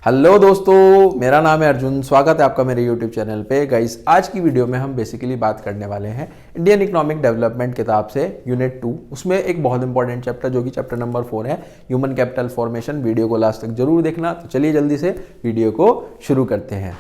Hello दोस्तों, मेरा नाम है अर्जुन। स्वागत है आपका मेरे यूट्यूब चैनल पे। गाइस, आज की वीडियो में हम बेसिकली बात करने वाले हैं इंडियन इकोनॉमिक डेवलपमेंट किताब से यूनिट 2। उसमें एक बहुत इंपॉर्टेंट चैप्टर जो कि चैप्टर नंबर 4 है, ह्यूमन कैपिटल फॉर्मेशन। वीडियो को लास्ट तक जरूर देखना। तो चलिए जल्दी से वीडियो को शुरू करते हैं।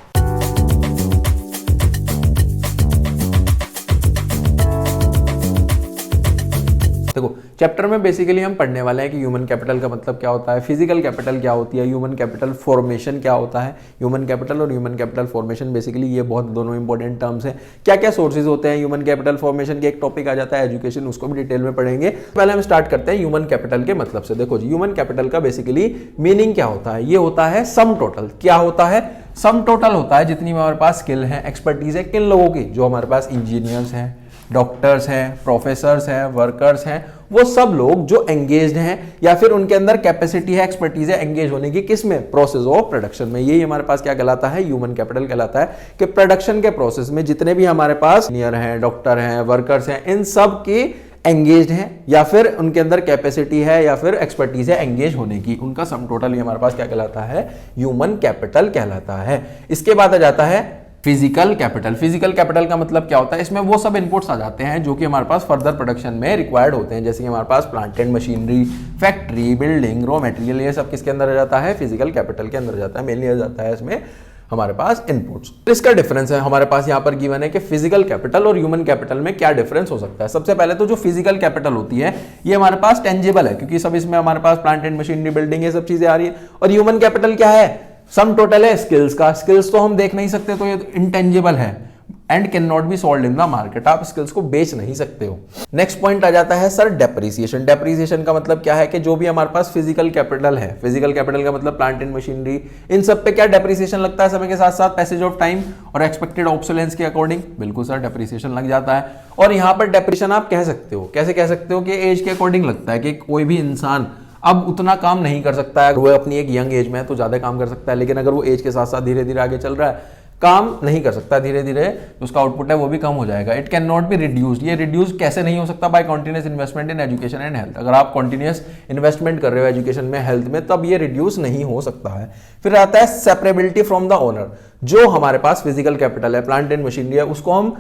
देखो, चैप्टर में बेसिकली हम पढ़ने वाले हैं कि ह्यूमन कैपिटल का मतलब क्या होता है, फिजिकल कैपिटल क्या होती है, ह्यूमन कैपिटल फॉर्मेशन क्या होता है। ह्यूमन कैपिटल और ह्यूमन कैपिटल फॉर्मेशन बेसिकली ये बहुत दोनों इंपॉर्टेंट टर्म्स हैं। क्या क्या सोर्सेज होते हैं ह्यूमन कैपिटल फॉर्मेशन के, एक टॉपिक आ जाता है एजुकेशन, उसको भी डिटेल में पढ़ेंगे। पहले हम स्टार्ट करते हैं ह्यूमन कैपिटल के मतलब से। देखो जी, ह्यूमन कैपिटल का बेसिकली मीनिंग क्या होता है, ये होता है सम टोटल। क्या होता है? सम टोटल होता है जितनी हमारे पास स्किल है, एक्सपर्टीज है, किन लोगों की, जो हमारे पास इंजीनियर्स हैं, डॉक्टर्स हैं, प्रोफेसर्स हैं, वर्कर्स हैं, वो सब लोग जो एंगेज्ड हैं या फिर उनके अंदर कैपेसिटी है, एक्सपर्टीज है एंगेज होने की, किसमें? प्रोसेस ऑफ प्रोडक्शन में। यही हमारे पास क्या कहलाता है? ह्यूमन कैपिटल कहलाता है कि प्रोडक्शन के प्रोसेस में जितने भी हमारे पास इंजीनियर हैं, डॉक्टर हैं, वर्कर्स हैं, इन सब के एंगेज्ड हैं या फिर उनके अंदर कैपेसिटी है या फिर एक्सपर्टीज है एंगेज होने की, उनका सम टोटल ही हमारे पास क्या कहलाता है? ह्यूमन कैपिटल कहलाता है। इसके बाद आ जाता है फिजिकल कैपिटल। फिजिकल कैपिटल का मतलब क्या होता है? इसमें वो सब इनपुट्स आ जाते हैं जो कि हमारे पास फर्दर प्रोडक्शन में रिक्वायर्ड होते हैं, जैसे कि हमारे पास plant and machinery, factory, building, raw material, ये सब किसके अंदर आ जाता है? फिजिकल कैपिटल के अंदर जाता है। मेनली आ जाता है इसमें हमारे पास इनपुट्स। इसका डिफरेंस है हमारे पास यहाँ पर गिवन है कि फिजिकल कैपिटल और ह्यूमन कैपिटल में क्या डिफरेंस हो सकता है। सबसे पहले तो जो फिजिकल कैपिटल होती है ये हमारे पास टेंजिबल है, क्योंकि सब इसमें हमारे पास प्लांट एंड मशीनरी, बिल्डिंग, ये सब चीजें आ रही है। और ह्यूमन कैपिटल क्या है? सम टोटल है स्किल्स का। स्किल्स तो हम देख नहीं सकते, तो ये इनटेंजिबल है and can not be sold in the market. आप स्किल्स को बेच नहीं सकते हो। नेक्स्ट पॉइंट आ जाता है सर डेप्रिसिएशन। डेप्रिसिएशन का मतलब क्या है कि जो भी हमारे पास फिजिकल कैपिटल है, फिजिकल कैपिटल का मतलब प्लांट एंड मशीनरी, इन सब पे क्या डेप्रिसिएशन लगता है समय के साथ साथ, पैसेज ऑफ टाइम और एक्सपेक्टेड ऑब्सोलेंस के अकॉर्डिंग। बिल्कुल सर, डेप्रिसिएशन लग जाता है। और यहाँ पर डेप्रिसिएशन आप कह सकते हो, कैसे कह सकते हो कि एज के अकॉर्डिंग लगता है कि कोई भी इंसान अब उतना काम नहीं कर सकता है। वो अपनी एक यंग एज में है तो ज्यादा काम कर सकता है, लेकिन अगर वो एज के साथ साथ धीरे धीरे आगे चल रहा है, काम नहीं कर सकता, धीरे धीरे उसका आउटपुट है वो भी कम हो जाएगा। It cannot be reduced. ये रिड्यूस कैसे नहीं हो सकता? By continuous investment in education and health. अगर आप कॉन्टिन्यूस इन्वेस्टमेंट कर रहे हो एजुकेशन में, हेल्थ में, तब ये रिड्यूस नहीं हो सकता है। फिर आता है सेपरेबिलिटी फ्रॉम द ओनर। जो हमारे पास फिजिकल कैपिटल है, प्लांट एंड मशीनरी है, उसको हम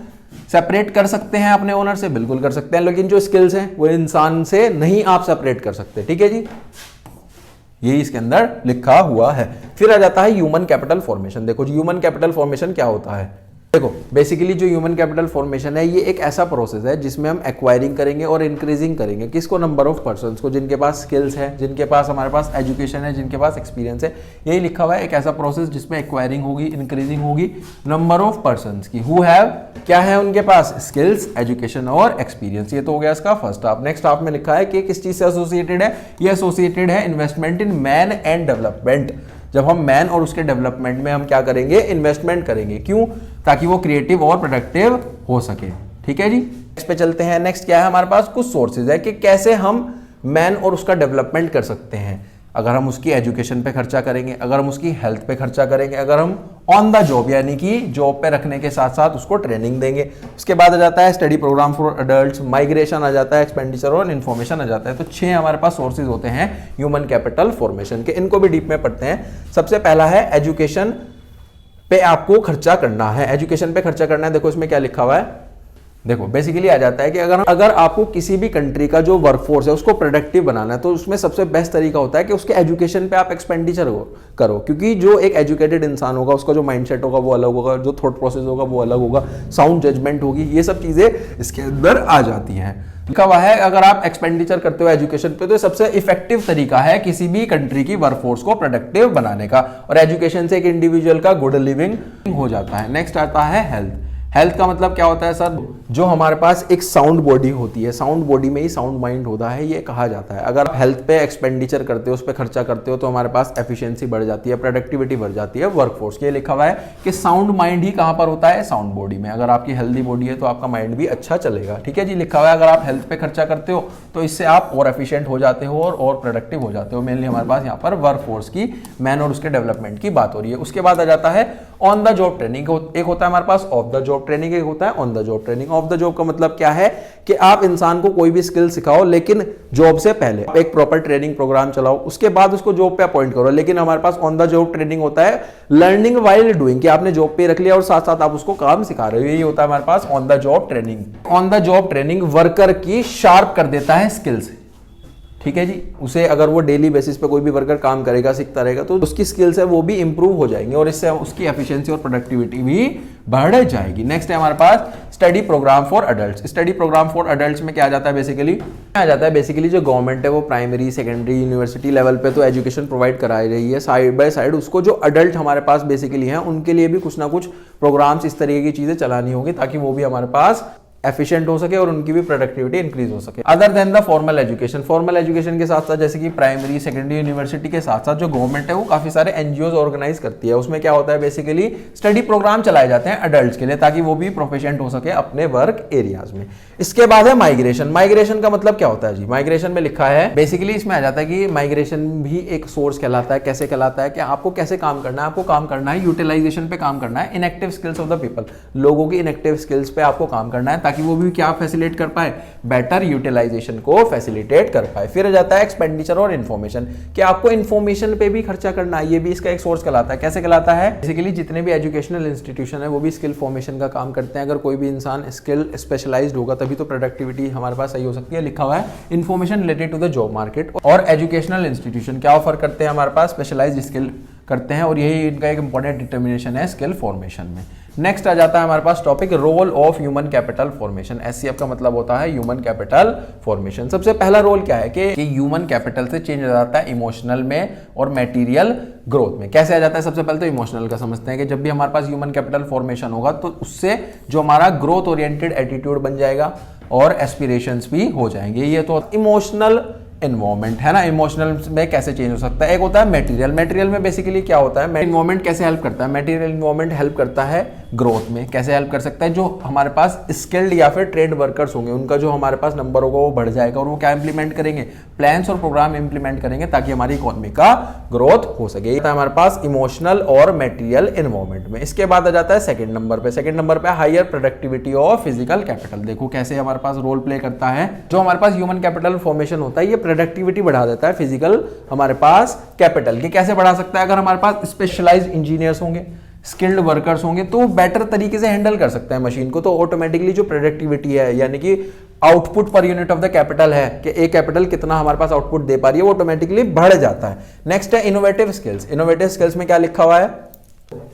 सेपरेट कर सकते हैं अपने ओनर से, बिल्कुल कर सकते हैं, लेकिन जो स्किल्स हैं वो इंसान से नहीं आप सेपरेट कर सकते। ठीक है जी, यही इसके अंदर लिखा हुआ है। फिर आ जाता है ह्यूमन कैपिटल फॉर्मेशन। देखो जी, ह्यूमन कैपिटल फॉर्मेशन क्या होता है? देखो, बेसिकली जो ह्यूमन कैपिटल फॉर्मेशन है ये एक ऐसा प्रोसेस है जिसमें हम एक्वायरिंग करेंगे और इंक्रीजिंग करेंगे। किसको? नंबर ऑफ पर्संस को, जिनके पास स्किल्स है, जिनके पास हमारे पास एजुकेशन है, जिनके पास एक्सपीरियंस है। यही लिखा हुआ है, एक ऐसा प्रोसेस जिसमें एक्वायरिंग होगी, इंक्रीजिंग होगी नंबर ऑफ पर्संस की, हु हैव, क्या है उनके पास? स्किल्स, एजुकेशन और एक्सपीरियंस। ये तो हो गया इसका फर्स्ट हाफ। नेक्स्ट हाफ में लिखा है कि किस चीज से एसोसिएटेड है? ये एसोसिएटेड है investment in man and development. जब हम मैन और उसके डेवलपमेंट में हम क्या करेंगे? इन्वेस्टमेंट करेंगे। क्यों? ताकि वो क्रिएटिव और प्रोडक्टिव हो सके। ठीक है जी, इस पे चलते हैं। नेक्स्ट क्या है हमारे पास? कुछ सोर्सेज है कि कैसे हम मैन और उसका डेवलपमेंट कर सकते हैं। अगर हम उसकी एजुकेशन पे खर्चा करेंगे, अगर हम उसकी हेल्थ पे खर्चा करेंगे, अगर हम ऑन द जॉब यानी कि जॉब पे रखने के साथ साथ उसको ट्रेनिंग देंगे। उसके बाद आ जाता है study programme for adults, migration आ जाता है, एक्सपेंडिचर और इन्फॉर्मेशन आ जाता है। तो 6 हमारे पास सोर्सेज होते हैं ह्यूमन कैपिटल फॉर्मेशन के। इनको भी डीप में पढ़ते हैं। सबसे पहला है एजुकेशन पे आपको खर्चा करना है। एजुकेशन पे खर्चा करना है। देखो इसमें क्या लिखा हुआ है। देखो बेसिकली आ जाता है कि अगर आपको किसी भी कंट्री का जो वर्कफोर्स है उसको प्रोडक्टिव बनाना है, तो उसमें सबसे बेस्ट तरीका होता है कि उसके एजुकेशन पे आप एक्सपेंडिचर करो। क्योंकि जो एक एजुकेटेड इंसान होगा उसका जो माइंडसेट होगा वो अलग होगा, जो थॉट प्रोसेस होगा वो अलग होगा, साउंड जजमेंट होगी, ये सब चीजें इसके अंदर आ जाती हैं। लिखा हुआ है अगर आप एक्सपेंडिचर करते हो एजुकेशन पे तो सबसे इफेक्टिव तरीका है किसी भी कंट्री की वर्कफोर्स को प्रोडक्टिव बनाने का, और एजुकेशन से एक इंडिविजुअल का गुड लिविंग हो जाता है। नेक्स्ट आता है हेल्थ। हेल्थ का मतलब क्या होता है सर? जो हमारे पास एक साउंड बॉडी होती है, साउंड बॉडी में ही साउंड माइंड होता है, ये कहा जाता है। अगर आप हेल्थ पे एक्सपेंडिचर करते हो, उस पर खर्चा करते हो, तो हमारे पास एफिशिएंसी बढ़ जाती है, प्रोडक्टिविटी बढ़ जाती है वर्कफोर्स की। ये लिखा हुआ है कि साउंड माइंड ही कहां पर होता है? साउंड बॉडी में। अगर आपकी हेल्दी बॉडी है तो आपका माइंड भी अच्छा चलेगा। ठीक है जी, लिखा हुआ है अगर आप हेल्थ पे खर्चा करते हो तो इससे आप और एफिशिएंट हो जाते हो और प्रोडक्टिव हो जाते हो। मेनली हमारे पास यहाँ पर वर्कफोर्स की, मैन और उसके डेवलपमेंट की बात हो रही है। उसके बाद आ जाता है ऑन द जॉब ट्रेनिंग एक होता है हमारे पास ऑफ द जॉब ट्रेनिंग, एक होता है on the job training. Of the job का मतलब क्या है कि आप इंसान को कोई भी स्किल सिखाओ लेकिन जॉब से पहले आप एक प्रॉपर ट्रेनिंग प्रोग्राम चलाओ, उसके बाद उसको जॉब पे अपॉइंट करो। लेकिन हमारे pass on the job training होता है लर्निंग वाइल डूइंग, कि आपने जॉब पे रख लिया और साथ साथ आप उसको काम सिखा रहे हो, यही होता है हमारे pass on the job training. On the job training worker की शार्प कर देता है स्किल्स, ठीक है जी। उसे अगर वो डेली बेसिस पे कोई भी वर्कर काम करेगा, सीखता रहेगा, तो उसकी स्किल्स है वो भी इंप्रूव हो जाएंगे और इससे उसकी एफिशिएंसी और प्रोडक्टिविटी भी बढ़ जाएगी। नेक्स्ट है हमारे पास study programme for adults. Study programme for adults में क्या आ जाता है बेसिकली जो गवर्नमेंट है वो प्राइमरी, सेकेंडरी, यूनिवर्सिटी लेवल पे तो एजुकेशन प्रोवाइड करा रही है, साइड बाय साइड उसको जो अडल्ट हमारे पास बेसिकली हैं उनके लिए भी कुछ ना कुछ प्रोग्राम्स इस तरीके की चीजें चलानी होगी ताकि वो भी हमारे पास एफिशिएंट हो सके और उनकी भी प्रोडक्टिविटी इंक्रीज हो सके। Other than the formal education, formal education के साथ साथ जैसे कि प्राइमरी, सेकेंडरी, यूनिवर्सिटी के साथ साथ जो गवर्नमेंट है वो काफी सारे एनजीओ ऑर्गेनाइज करती है। उसमें क्या होता है बेसिकली स्टडी प्रोग्राम चलाए जाते हैं अडल्ट्स के लिए ताकि वो भी प्रोफिशिएंट हो सके अपने वर्क एरियाज में। इसके बाद है माइग्रेशन। माइग्रेशन का मतलब क्या होता है जी? माइग्रेशन में लिखा है बेसिकली इसमें आ जाता है कि माइग्रेशन भी एक सोर्स कहलाता है। कैसे कहलाता है कि आपको कैसे काम करना है, आपको काम करना है यूटिलाइजेशन पे काम करना है, inactive skills of the people, लोगों की इनएक्टिव स्किल्स पे आपको काम करना है ताकि वो भी क्या फैसिलिटेट कर पाए, बेटर यूटिलाइजेशन को फैसिलिटेट कर पाए। फिर जाता है एक्सपेंडिचर और इन्फॉर्मेशन, कि आपको इन्फॉर्मेशन पे भी खर्चा करना है, ये भी इसका एक सोर्स कहलाता है। कैसे कहलाता है? बेसिकली जितने भी एजुकेशनल इंस्टीट्यूशन है वो भी स्किल फॉर्मेशन का काम करते हैं। अगर कोई भी इंसान स्किल स्पेशलाइज्ड होगा तभी तो प्रोडक्टिविटी हमारे पास सही हो सकती है। लिखा हुआ है information related to the job market. और एजुकेशनल इंस्टीट्यूशन क्या ऑफर करते हैं? हमारे पास स्पेशलाइज्ड स्किल करते हैं और यही इनका एक इंपॉर्टेंट डिटर्मिनेशन है स्किल फॉर्मेशन में। नेक्स्ट आ जाता है हमारे पास topic role of human capital formation. HCF का मतलब होता है ह्यूमन कैपिटल फॉर्मेशन। सबसे पहला रोल क्या है कि ह्यूमन कैपिटल से चेंज हो जाता है इमोशनल में और मटेरियल ग्रोथ में। कैसे आ जाता है? सबसे पहले तो इमोशनल का समझते हैं कि जब भी हमारे पास ह्यूमन कैपिटल फॉर्मेशन होगा तो उससे जो हमारा ग्रोथ ओरिएंटेड एटीट्यूड बन जाएगा और एस्पिरेशंस भी हो जाएंगे। ये तो इमोशनल एनवायरमेंट है ना। इमोशनल में कैसे चेंज हो सकता है? एक होता है मटेरियल। मटेरियल में बेसिकली क्या होता है? एनवायरमेंट कैसे हेल्प करता है? मटेरियल एनवायरमेंट हेल्प करता है ग्रोथ में। कैसे हेल्प कर सकता है? जो हमारे पास स्किल्ड या फिर ट्रेंड वर्कर्स होंगे उनका जो हमारे पास नंबर होगा वो बढ़ जाएगा और वो क्या इंप्लीमेंट करेंगे? प्लान्स और प्रोग्राम इंप्लीमेंट करेंगे ताकि हमारी इकोनॉमी का ग्रोथ हो सके। ये हमारे पास इमोशनल और मटेरियल एनवायरमेंट में। इसके बाद आ जाता है सेकंड नंबर पे। सेकंड नंबर पे higher productivity of physical capital. देखो कैसे हमारे पास रोल प्ले करता है। जो हमारे पास ह्यूमन कैपिटल फॉर्मेशन होता है ये प्रोडक्टिविटी बढ़ा देता है फिजिकल हमारे पास कैपिटल की। कैसे बढ़ा सकता है? अगर हमारे पास स्पेशलाइज्ड इंजीनियर्स होंगे, स्किल्ड वर्कर्स होंगे तो बेटर तरीके से हैंडल कर सकते हैं मशीन को, तो ऑटोमेटिकली जो प्रोडक्टिविटी है यानी कि output per unit of the capital है कि एक कैपिटल कितना हमारे पास आउटपुट दे पा रही है वो ऑटोमेटिकली बढ़ जाता है। नेक्स्ट है इनोवेटिव स्किल्स। इनोवेटिव स्किल्स में क्या लिखा हुआ है?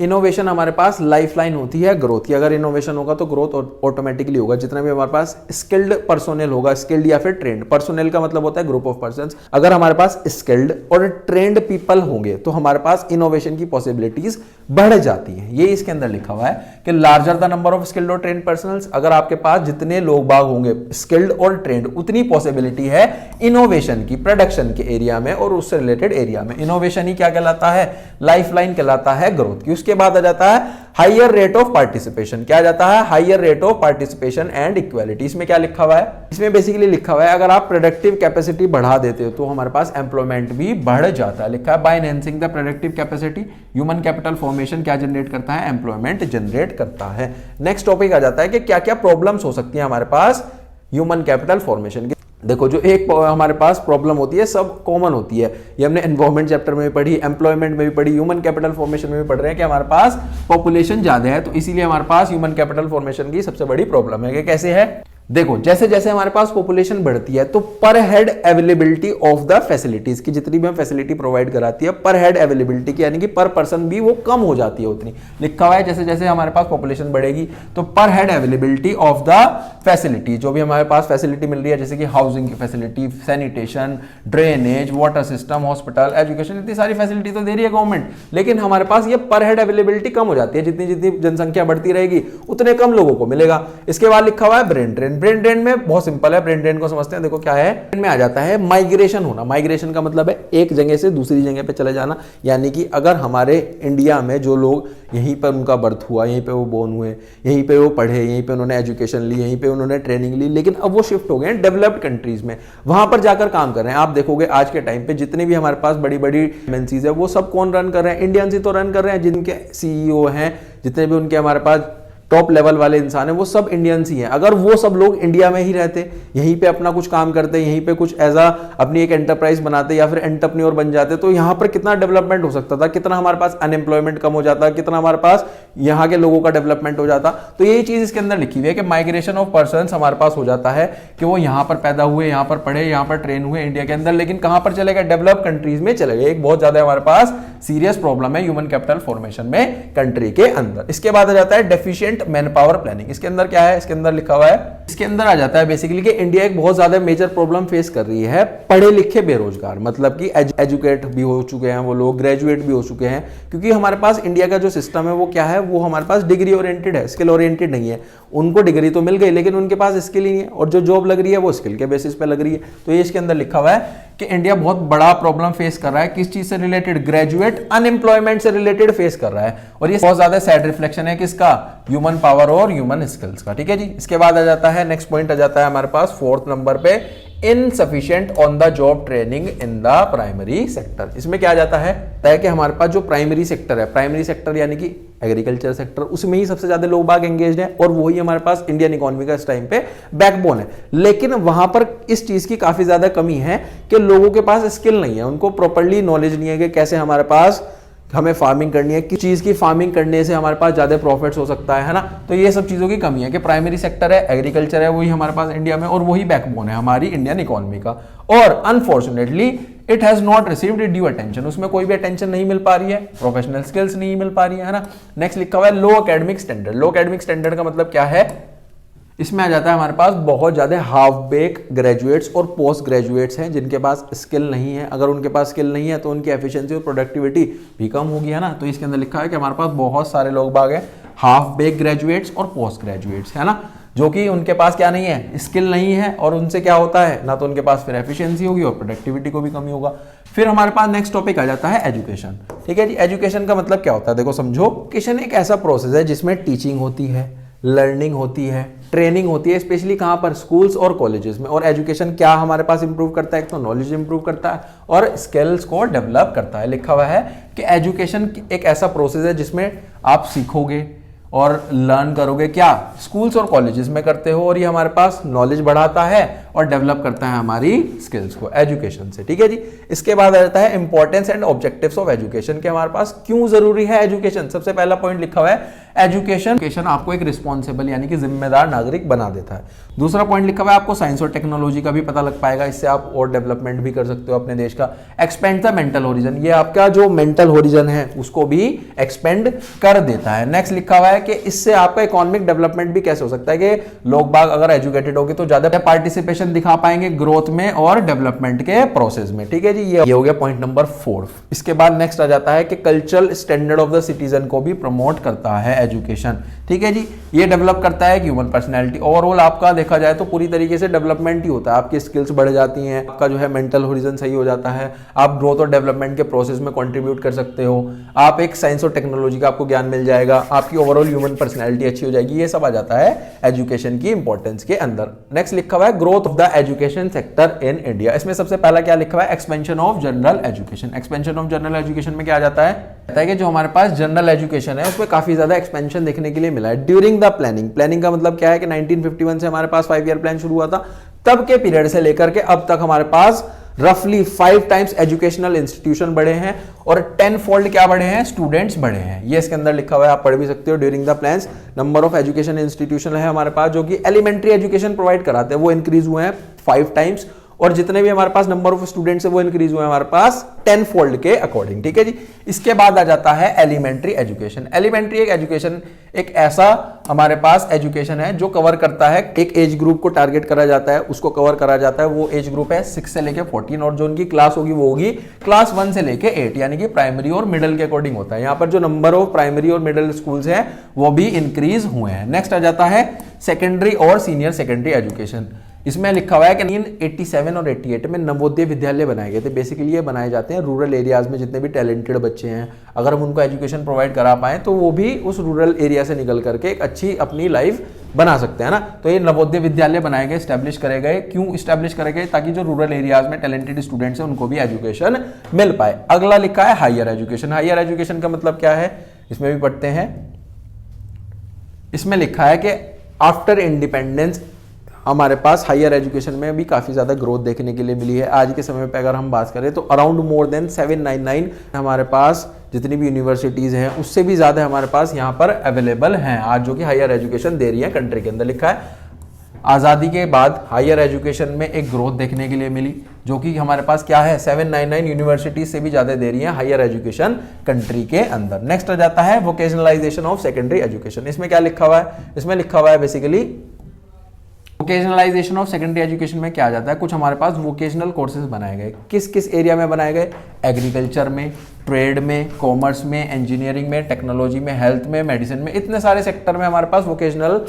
इनोवेशन हमारे पास लाइफलाइन होती है ग्रोथ की। अगर इनोवेशन होगा तो ग्रोथ ऑटोमेटिकली होगा। जितना भी हमारे पास स्किल्ड पर्सोनेल होगा, स्किल्ड या फिर ट्रेंड, पर्सोनेल का मतलब होता है ग्रुप ऑफ पर्संस, अगर हमारे पास स्किल्ड और ट्रेंड पीपल होंगे तो हमारे पास इनोवेशन की पॉसिबिलिटीज बढ़ जाती हैं। ये इसके अंदर लिखा हुआ है कि larger the number of skilled और ट्रेंड पर्सनल्स, अगर आपके पास जितने लोग बाग होंगे स्किल्ड और ट्रेंड उतनी पॉसिबिलिटी है इनोवेशन की, प्रोडक्शन के एरिया में और उससे रिलेटेड एरिया में। इनोवेशन ही क्या कहलाता है? लाइफलाइन कहलाता है ग्रोथ की। उसके बाद आ जाता है हायर रेट ऑफ पार्टिसिपेशन। क्या आ जाता है? Higher rate of participation and equality. इसमें क्या लिखा हुआ है? इसमें बेसिकली लिखा हुआ है अगर आप प्रोडक्टिव कैपेसिटी बढ़ा देते हो तो हमारे पास एम्प्लॉयमेंट भी बढ़ जाता है। लिखा है bye enhancing the productive capacity human capital formation क्या जनरेट करता है? एम्प्लॉयमेंट जनरेट करता है। नेक्स्ट टॉपिक आ जाता है कि क्या क्या प्रॉब्लम्स हो सकती है हमारे पास ह्यूमन कैपिटल फॉर्मेशन की। देखो जो एक हमारे पास प्रॉब्लम होती है सब कॉमन होती है, ये हमने एनवायरमेंट चैप्टर में भी पढ़ी, एम्प्लॉयमेंट में भी पढ़ी, ह्यूमन कैपिटल फॉर्मेशन में भी पढ़ रहे हैं कि हमारे पास पॉपुलेशन ज्यादा है तो इसीलिए हमारे पास ह्यूमन कैपिटल फॉर्मेशन की सबसे बड़ी प्रॉब्लम है। कि कैसे है? देखो जैसे जैसे हमारे पास पॉपुलेशन बढ़ती है तो पर head availability of the facilities की, जितनी भी हम फैसिलिटी प्रोवाइड कराती है पर हेड अवेलेबिलिटी की यानी कि पर पर्सन भी वो कम हो जाती है उतनी। लिखा हुआ है जैसे जैसे हमारे पास पॉपुलेशन बढ़ेगी तो पर head availability of the facility, जो भी हमारे पास फैसिलिटी मिल रही है जैसे कि हाउसिंग की facility, sanitation, drainage, water system, hospital, education, इतनी सारी फैसिलिटी तो दे रही है गवर्नमेंट, लेकिन हमारे पास ये पर हेड अवेलेबिलिटी कम हो जाती है। जितनी जितनी जनसंख्या बढ़ती रहेगी उतने कम लोगों को मिलेगा। इसके बाद लिखा हुआ है ब्रेन ड्रेन। ब्रेन ड्रेन में बहुत सिंपल है, ब्रेन ड्रेन को समझते हैं। देखो क्या है, में आ जाता है माइग्रेशन होना। माइग्रेशन का मतलब है एक जगह से दूसरी जगह पे चले जाना, यानी कि अगर हमारे इंडिया में जो लोग यहीं पर उनका बर्थ हुआ, यहीं पे वो बोर्न हुए, यहीं पे वो पढ़े, यहीं पे उन्होंने एजुकेशन ली, यहीं पे उन्होंने ट्रेनिंग ली, लेकिन अब वो शिफ्ट हो गए हैं डेवलप्ड कंट्रीज में, वहां पर जाकर काम कर रहे हैं। आप देखोगे आज के टाइम पे जितने भी हमारे पास बड़ी बड़ी एमएनसीज है वो सब कौन रन कर रहे हैं, इंडियंस ही तो रन कर रहे हैं। जिनके सीईओ हैं, जितने भी उनके हमारे पास टॉप लेवल वाले इंसान हैं, वो सब इंडियंस ही हैं। अगर वो सब लोग इंडिया में ही रहते, यहीं पे अपना कुछ काम करते, यहीं पे कुछ एज अपनी एक एंटरप्राइज बनाते या फिर एंटरप्रेन्योर बन जाते, तो यहाँ पर कितना डेवलपमेंट हो सकता था, कितना हमारे पास अनएम्प्लॉयमेंट कम हो जाता, कितना हमारे पास यहाँ के लोगों का डेवलपमेंट हो जाता। तो यही चीज इसके अंदर लिखी हुई है कि माइग्रेशन ऑफ पर्सन्स हमारे पास हो जाता है कि वो यहाँ पर पैदा हुए, यहाँ पर पढ़े, यहाँ पर ट्रेन हुए इंडिया के अंदर, लेकिन कहाँ पर चले गए, डेवलप कंट्रीज में चले गए। एक बहुत ज्यादा हमारे पास सीरियस प्रॉब्लम है ह्यूमन कैपिटल फॉर्मेशन में कंट्री के अंदर। इसके बाद आ जाता है डेफिशिएंट मैन पावर प्लानिंग। इसके अंदर क्या है, इसके अंदर लिखा हुआ है, इसके अंदर आ जाता है बेसिकली कि इंडिया एक बहुत ज्यादा मेजर प्रॉब्लम फेस कर रही है पढ़े लिखे बेरोजगार, मतलब कि एजुकेट भी हो चुके हैं वो लोग, ग्रेजुएट भी हो चुके हैं, क्योंकि हमारे पास इंडिया का जो सिस्टम है वो क्या है, वो हमारे पास डिग्री ओरिएंटेड है, स्किल ओरिएंटेड नहीं है। उनको डिग्री तो मिल गई लेकिन उनके पास स्किल ही नहीं है, और जो जॉब लग रही है वो स्किल के बेसिस पे लग रही है। तो ये इसके अंदर लिखा हुआ है कि इंडिया बहुत बड़ा प्रॉब्लम फेस कर रहा है, किस चीज से रिलेटेड, ग्रेजुएट अनएम्प्लॉयमेंट से रिलेटेड फेस कर रहा है। और ये बहुत ज्यादा सैड रिफ्लेक्शन है किसका, ह्यूमन पावर और ह्यूमन स्किल्स का। ठीक है जी। इसके बाद आ जाता है नेक्स्ट पॉइंट, आ जाता है हमारे पास 4th नंबर पे, insufficient on the job training in the primary sector. इसमें क्या आ जाता है कि हमारे पास जो प्राइमरी सेक्टर है, प्राइमरी सेक्टर यानी कि एग्रीकल्चर सेक्टर, उसमें ही सबसे ज्यादा लोग बाग एंगेज्ड हैं, और वही हमारे पास इंडियन इकोनॉमी का इस टाइम पे बैकबोन है। लेकिन वहां पर इस चीज की काफी ज्यादा कमी है कि लोगों के पास स्किल नहीं है, उनको प्रॉपर्ली नॉलेज नहीं है कि कैसे हमारे पास हमें फार्मिंग करनी है, किस चीज की फार्मिंग करने से हमारे पास ज्यादा प्रॉफिट्स हो सकता है ना। तो ये सब चीजों की कमी है कि प्राइमरी सेक्टर है, एग्रीकल्चर है, वही हमारे पास इंडिया में, और वही बैकबोन है हमारी इंडियन इकोनॉमी का। और unfortunately it has not received due attention, उसमें कोई भी अटेंशन नहीं मिल पा रही है, प्रोफेशनल स्किल्स नहीं मिल पा रही है ना। नेक्स्ट लिखा हुआ है लो एकेडमिक स्टैंडर्ड। लो एकेडमिक स्टैंडर्ड का मतलब क्या है, इसमें आ जाता है हमारे पास बहुत ज्यादा हाफ बेक ग्रेजुएट्स और पोस्ट ग्रेजुएट्स हैं जिनके पास स्किल नहीं है। अगर उनके पास स्किल नहीं है तो उनकी एफिशिएंसी और प्रोडक्टिविटी भी कम होगी, है ना। तो इसके अंदर लिखा है कि हमारे पास बहुत सारे लोग बाग हैं, हाफ बेक ग्रेजुएट्स और पोस्ट ग्रेजुएट्स, है ना, जो कि उनके पास क्या नहीं है, स्किल नहीं है, और उनसे क्या होता है ना, तो उनके पास फिर एफिशिएंसी होगी और प्रोडक्टिविटी को भी कमी होगा। फिर हमारे पास नेक्स्ट टॉपिक आ जाता है एजुकेशन। ठीक है जी। एजुकेशन का मतलब क्या होता है, देखो समझो, एजुकेशन एक ऐसा प्रोसेस है जिसमें टीचिंग होती है, लर्निंग होती है, ट्रेनिंग होती है, स्पेशली कहां पर, स्कूल्स और कॉलेजेस में। और एजुकेशन क्या हमारे पास इंप्रूव करता है, एक तो नॉलेज इंप्रूव करता है और स्किल्स को डेवलप करता है। लिखा हुआ है कि एजुकेशन एक ऐसा प्रोसेस है जिसमें आप सीखोगे और लर्न करोगे, क्या स्कूल्स और कॉलेजेस में करते हो, और ये हमारे पास नॉलेज बढ़ाता है और डेवलप करता है हमारी स्किल्स को एजुकेशन से। ठीक है जी। इसके बाद आ जाता है importance and objectives of education, के हमारे पास क्यों जरूरी है एजुकेशन। सबसे पहला पॉइंट लिखा हुआ है एजुकेशन आपको एक रिस्पॉन्सिबल यानी कि जिम्मेदार नागरिक बना देता है। दूसरा पॉइंट लिखा हुआ है आपको साइंस और टेक्नोलॉजी का भी पता लग पाएगा, इससे आप और डेवलपमेंट भी कर सकते हो अपने देश का। एक्सपेंड द मेंटल होरिजन, ये आपका जो मेंटल होरिजन है उसको भी एक्सपेंड कर देता है। नेक्स्ट लिखा हुआ है कि इससे आपका इकोनॉमिक डेवलपमेंट भी कैसे हो सकता है कि लोग बाग अगर एजुकेटेड होंगे तो ज्यादा पार्टिसिपेशन दिखा पाएंगे ग्रोथ में और डेवलपमेंट के प्रोसेस में। ठीक है जी। ये हो गया पॉइंट नंबर 4। इसके बाद नेक्स्ट आ जाता है कि cultural standard of the citizen को भी प्रमोट करता है एजुकेशन। ठीक है जी। ये डेवलप करता है ह्यूमन पर्सनैलिटी। ओवरऑल आपका देखा जाए तो पूरी तरीके से डेवलपमेंट ही होता है, आपकी स्किल्स बढ़ जाती हैं, आपका जो है मेंटल होरिजन सही हो जाता है, आप ग्रोथ और डेवलपमेंट के प्रोसेस में कंट्रीब्यूट कर सकते हो, आप एक साइंस और टेक्नोलॉजी का आपको ज्ञान मिल जाएगा, आपकी ओवरऑल ह्यूमन पर्सनैलिटी अच्छी हो जाएगी। ये सब आ जाता है एजुकेशन की इंपॉर्टेंस के अंदर। नेक्स्ट लिखा हुआ है growth of the education sector in India. इसमें सबसे पहला क्या लिखा हुआ है, expansion of general education. Expansion of general education में क्या आ जाता है कि जो हमारे पास जनरल एजुकेशन है उसमें काफी ज्यादा एक्सपेंशन देखने के लिए मिला है ड्यूरिंग द प्लानिंग। प्लानिंग का मतलब क्या है कि 1951 से हमारे पास 5 ईयर प्लान शुरू हुआ था, तब के पीरियड से लेकर के अब तक हमारे पास रफली 5 टाइम्स एजुकेशनल इंस्टीट्यूशन बढ़े हैं और 10 फोल्ड क्या बढ़े हैं, स्टूडेंट्स बढ़े हैं। ये इसके अंदर लिखा हुआ है, आप पढ़ भी सकते हो। During the plans number of education institution है हमारे पास जो कि एलिमेंट्री एजुकेशन प्रोवाइड कराते हैं वो इंक्रीज हुए हैं 5 टाइम्स, और जितने भी हमारे पास नंबर ऑफ स्टूडेंट्स है वो इंक्रीज हुए हमारे पास 10 फोल्ड के अकॉर्डिंग। ठीक है जी। इसके बाद आ जाता है एलिमेंट्री एजुकेशन। एलिमेंट्री एक एजुकेशन एक ऐसा हमारे पास एजुकेशन है जो कवर करता है, एक एज ग्रुप को टारगेट करा जाता है, उसको कवर करा जाता है। वो एज ग्रुप है 6 से लेके 14, और जो उनकी क्लास होगी वो होगी क्लास 1 से लेके 8, यानी कि प्राइमरी और मिडिल के अकॉर्डिंग होता है। यहाँ पर जो नंबर ऑफ प्राइमरी और मिडिल स्कूल्स हैं वो भी इंक्रीज हुए हैं। नेक्स्ट आ जाता है सेकेंडरी और सीनियर सेकेंडरी एजुकेशन। इसमें लिखा हुआ है कि 1987 और 88 में नवोदय विद्यालय बनाए गए थे। बेसिकली ये बनाए जाते हैं रूरल एरियाज में जितने भी टैलेंटेड बच्चे हैं, अगर हम उनको एजुकेशन प्रोवाइड करा पाएँ तो वो भी उस रूरल एरिया से निकल करके एक अच्छी अपनी लाइफ बना सकते हैं ना। तो ये नवोदय विद्यालय बनाए गए, स्टैब्लिश करे गए। क्यों स्टैब्लिश करे गए? ताकि जो रूरल एरियाज में टैलेंटेड स्टूडेंट्स हैं उनको भी एजुकेशन मिल पाए। अगला लिखा है हायर एजुकेशन। हायर एजुकेशन का मतलब क्या है, इसमें भी पढ़ते हैं। इसमें लिखा है कि आफ्टर इंडिपेंडेंस हमारे पास हायर एजुकेशन में भी काफ़ी ज़्यादा ग्रोथ देखने के लिए मिली है। आज के समय पे अगर हम बात करें तो अराउंड मोर देन 799 हमारे पास जितनी भी यूनिवर्सिटीज़ हैं उससे भी ज़्यादा हमारे पास यहाँ पर अवेलेबल हैं आज, जो कि हायर एजुकेशन दे रही है कंट्री के अंदर। लिखा है आज़ादी के बाद हायर एजुकेशन में एक ग्रोथ देखने के लिए मिली, जो कि हमारे पास क्या है 799 यूनिवर्सिटीज से भी ज़्यादा दे रही है हायर एजुकेशन कंट्री के अंदर। नेक्स्ट आ जाता है वोकेशनलाइजेशन ऑफ सेकेंडरी एजुकेशन। इसमें क्या लिखा हुआ है? इसमें लिखा हुआ है basically vocationalisation of secondary education में क्या आ जाता है, कुछ हमारे पास वोकेशनल कोर्सेज बनाए गए। किस किस एरिया में बनाए गए? एग्रीकल्चर में, ट्रेड में, कॉमर्स में, इंजीनियरिंग में, टेक्नोलॉजी में, हेल्थ में, मेडिसिन में, इतने सारे सेक्टर में हमारे पास वोकेशनल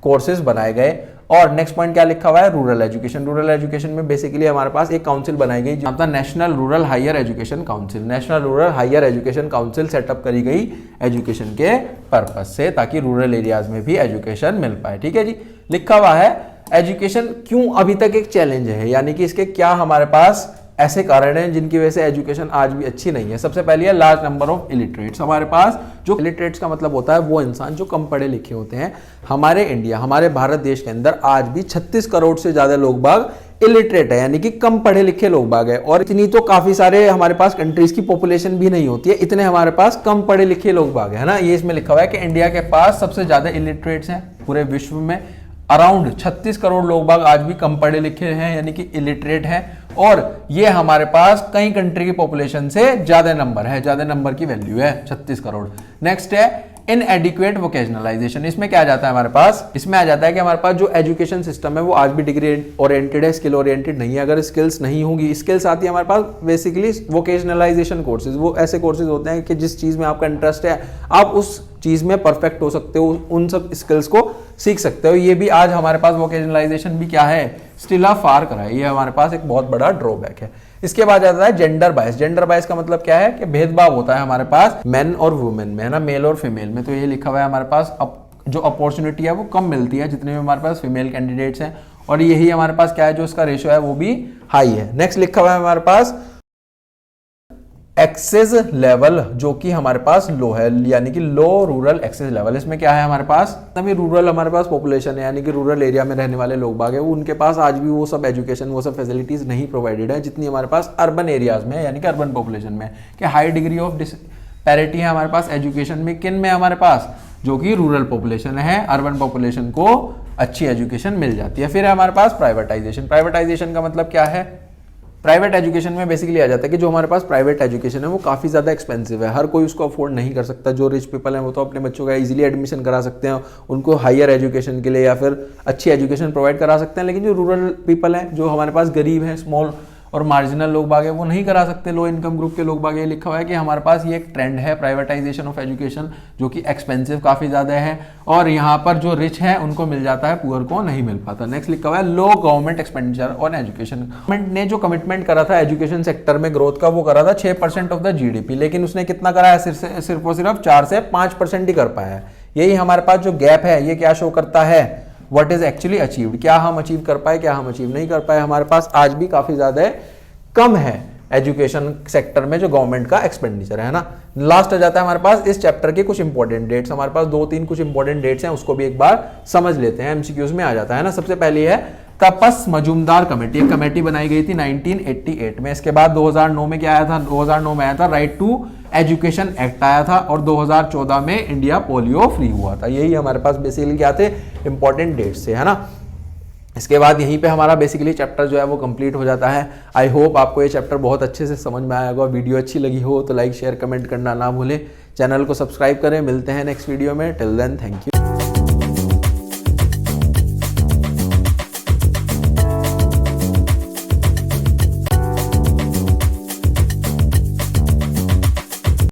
कोर्सेज बनाए गए। और नेक्स्ट पॉइंट क्या लिखा हुआ है? Rural education. रूरल एजुकेशन में बेसिकली हमारे पास एक काउंसिल बनाई गई, जहाँ पर national rural higher education council, national rural higher education council set up करी गई एजुकेशन के पर्पज से, ताकि रूरल एरियाज में भी एजुकेशन मिल पाए। ठीक है जी। लिखा हुआ है एजुकेशन क्यों अभी तक एक चैलेंज है, यानी कि इसके क्या हमारे पास ऐसे कारण हैं जिनकी वजह से एजुकेशन आज भी अच्छी नहीं है। सबसे पहले है लार्ज नंबर ऑफ इलिटरेट्स। हमारे पास जो इलिटरेट्स का मतलब होता है वो इंसान जो कम पढ़े लिखे होते हैं। हमारे इंडिया, हमारे भारत देश के अंदर आज भी 36 करोड़ से ज्यादा लोग बाग इलिटरेट है, यानी कि कम पढ़े लिखे लोग बाग है। और इतनी तो काफी सारे हमारे पास कंट्रीज की पॉपुलेशन भी नहीं होती है, इतने हमारे पास कम पढ़े लिखे लोग बाग है ना। ये इसमें लिखा हुआ है कि इंडिया के पास सबसे ज्यादा इलिटरेट्स हैं पूरे विश्व में। अराउंड 36 करोड़ लोग बाग आज भी कम पढ़े लिखे हैं, यानी कि इलिटरेट हैं। और ये हमारे पास कई कंट्री की पॉपुलेशन से ज्यादा नंबर है, ज्यादा नंबर की वैल्यू है 36 करोड़। नेक्स्ट है इनएडिक्वेट वोकेशनलाइजेशन। इसमें क्या आ जाता है हमारे पास? इसमें आ जाता है कि हमारे पास जो एजुकेशन सिस्टम है वो आज भी डिग्री ओरिएंटेड है, स्किल ओरिएंटेड नहीं है। अगर स्किल्स नहीं होंगी, स्किल्स आती है हमारे पास बेसिकली वोकेशनलाइजेशन कोर्सेज। वो ऐसे कोर्सेज होते हैं कि जिस चीज में आपका इंटरेस्ट है आप उस चीज में परफेक्ट हो सकते हो, उन सब स्किल्स को सीख सकते हो। ये भी आज हमारे पास वोकेशनलाइजेशन भी क्या है, स्टिल अ फार करा है। ये हमारे पास एक बहुत बड़ा ड्रॉबैक है। इसके बाद आता है जेंडर बायस। जेंडर बायस का मतलब क्या है कि भेदभाव होता है हमारे पास मेन और वुमेन में, है ना, मेल और फीमेल में। तो ये लिखा हुआ है हमारे पास जो अपॉर्चुनिटी है वो कम मिलती है जितने भी हमारे पास फीमेल कैंडिडेट्स हैं, और यही हमारे पास क्या है जो इसका रेशियो है वो भी हाई है। नेक्स्ट लिखा हुआ है हमारे पास एक्सेस लेवल, जो कि हमारे पास लो है, यानी कि लो रूरल एक्सेस लेवल। इसमें क्या है हमारे पास तभी रूरल हमारे पास पॉपुलेशन है, यानी कि रूरल एरिया में रहने वाले लोग बाग है, उनके पास आज भी वो सब एजुकेशन, वो सब फैसिलिटीज नहीं प्रोवाइडेड है जितनी हमारे पास अर्बन एरियाज में है, यानी कि अर्बन पॉपुलेशन में। कि हाई डिग्री ऑफ डिस्पैरिटी है हमारे पास एजुकेशन में, किन में हमारे पास, जो कि रूरल पॉपुलेशन है। अर्बन पॉपुलेशन को अच्छी एजुकेशन मिल जाती है। फिर है हमारे पास प्राइवेटाइजेशन। प्राइवेटाइजेशन का मतलब क्या है? प्राइवेट एजुकेशन में बेसिकली आ जाता है कि जो हमारे पास प्राइवेट एजुकेशन है वो काफ़ी ज़्यादा एक्सपेंसिव है, हर कोई उसको अफोर्ड नहीं कर सकता। जो रिच पीपल हैं वो तो अपने बच्चों का इजीली एडमिशन करा सकते हैं, उनको हायर एजुकेशन के लिए या फिर अच्छी एजुकेशन प्रोवाइड करा सकते हैं। लेकिन जो रूरल पीपल हैं, जो हमारे पास गरीब हैं, स्मॉल और मार्जिनल लोग बाग है, वो नहीं करा सकते, लो इनकम ग्रुप के लोग बाग। ये लिखा हुआ है कि हमारे पास ये एक ट्रेंड है प्राइवेटाइजेशन ऑफ एजुकेशन, जो कि एक्सपेंसिव काफ़ी ज़्यादा है, और यहाँ पर जो रिच है उनको मिल जाता है, पुअर को नहीं मिल पाता। नेक्स्ट लिखा हुआ है low government expenditure on education. Government ने जो कमिटमेंट करा था एजुकेशन सेक्टर में ग्रोथ का, वो करा था 6% ऑफ द GDP, लेकिन उसने कितना करा है? सिर्फ और सिर्फ 4 से 5% ही कर पाया है। यही हमारे पास जो गैप है ये क्या शो करता है? व्हाट इज एक्चुअली अचीव्ड, क्या हम अचीव कर पाए, क्या हम अचीव नहीं कर पाए। हमारे पास आज भी काफी ज्यादा कम है एजुकेशन सेक्टर में जो गवर्नमेंट का एक्सपेंडिचर है ना। लास्ट आ जाता है हमारे पास इस चैप्टर के कुछ इंपॉर्टेंट डेट्स। हमारे पास 2-3 कुछ इंपॉर्टेंट डेट्स हैं, उसको भी एक बार समझ लेते हैं, एमसीक्यूज में आ जाता है ना। सबसे पहली है तपस मजूमदार कमेटी। एक कमेटी बनाई गई थी 1988 में। इसके बाद 2009 में क्या आया था? 2009 में आया था राइट टू एजुकेशन एक्ट आया था, और 2014 में इंडिया पोलियो फ्री हुआ था। यही हमारे पास बेसिकली क्या थे? इंपॉर्टेंट डेट्स थे, है ना। इसके बाद यहीं पे हमारा बेसिकली चैप्टर जो है वो कंप्लीट हो जाता है। आई होप आपको ये चैप्टर बहुत अच्छे से समझ में आया होगा। वीडियो अच्छी लगी हो तो लाइक शेयर कमेंट करना ना भूलें, चैनल को सब्सक्राइब करें। मिलते हैं नेक्स्ट वीडियो में, टिल देन थैंक यू।